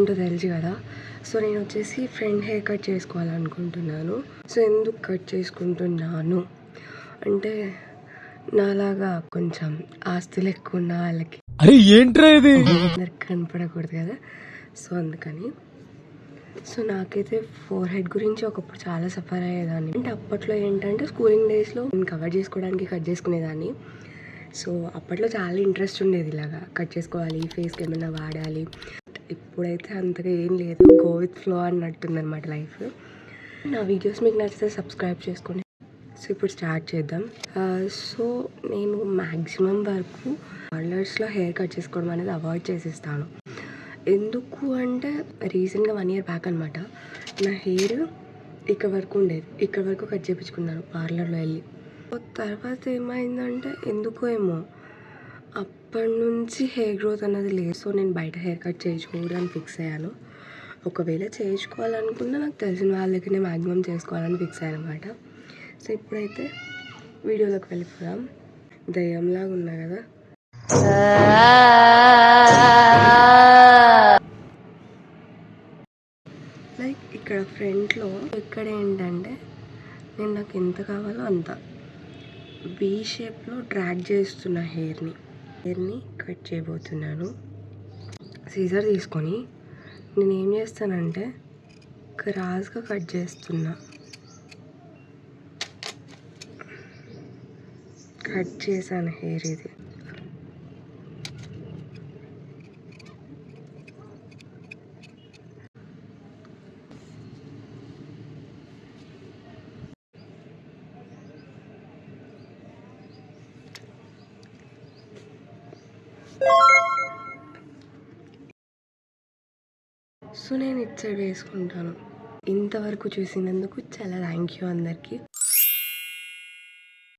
ఏంటో తెలుసు కదా. సో నేను వచ్చేసి ఫ్రంట్ హెయిర్ కట్ చేసుకోవాలనుకుంటున్నాను. సో ఎందుకు కట్ చేసుకుంటున్నాను అంటే నాలాగా కొంచెం ఆస్తులు ఎక్కువ ఉన్న వాళ్ళకి అందరికి కనపడకూడదు కదా. సో అందుకని. సో నాకైతే ఫోర్ హెడ్ గురించి ఒకప్పుడు చాలా సఫర్ అయ్యేదాన్ని. అంటే అప్పట్లో ఏంటంటే స్కూలింగ్ డేస్లో నేను కవర్ చేసుకోవడానికి కట్ చేసుకునేదాన్ని. సో అప్పట్లో చాలా ఇంట్రెస్ట్ ఉండేది ఇలాగా కట్ చేసుకోవాలి, ఫేస్కి ఏమైనా వాడాలి. ఇప్పుడైతే అంతగా ఏం లేదు, గో విత్ ఫ్లో అన్నట్టుంది అనమాట లైఫ్. నా వీడియోస్ మీకు నచ్చితే సబ్స్క్రైబ్ చేసుకోండి. సో ఇప్పుడు స్టార్ట్ చేద్దాం. సో నేను మ్యాక్సిమం వరకు పార్లర్స్లో హెయిర్ కట్ చేసుకోవడం అనేది అవాయిడ్ చేసేస్తాను. ఎందుకు అంటే రీసెంట్గా 1 year బ్యాక్ అనమాట నా హెయిర్ ఇక్కడ వరకు ఉండేది. ఇక్కడ వరకు కట్ చేయించుకున్నాను పార్లర్లో వెళ్ళి. తర్వాత ఏమైందంటే ఎందుకో ఏమో అప్పటి నుంచి హెయిర్ గ్రోత్ అనేది లేదు. సో నేను బయట హెయిర్ కట్ చేయించుకోవడానికి ఫిక్స్ అయ్యాను. ఒకవేళ చేయించుకోవాలనుకున్నా నాకు తెలిసిన వాళ్ళకి నేను మ్యాక్సిమం చేసుకోవాలని ఫిక్స్ అయ్యాను అనమాట. సో ఇప్పుడైతే వీడియోలోకి వెళ్ళిపోదాం. దయ్యంలాగా ఉన్నా కదా. లైక్ ఇక్కడ ఫ్రంట్లో ఇక్కడ ఏంటంటే నేను నాకు ఎంత కావాలో అంత వీ షేప్లో డ్రాగ్ చేస్తున్న హెయిర్ని కట్ చేయబోతున్నాను. సీజర్ తీసుకొని నేను ఏం చేస్తానంటే క్రాస్గా కట్ చేస్తున్నా. కట్ చేశాను హెయిర్ ఇది. సో నేను ఇటు సైడ్ వేసుకుంటాను. ఇంతవరకు చూసినందుకు చాలా థ్యాంక్ యూ అందరికీ.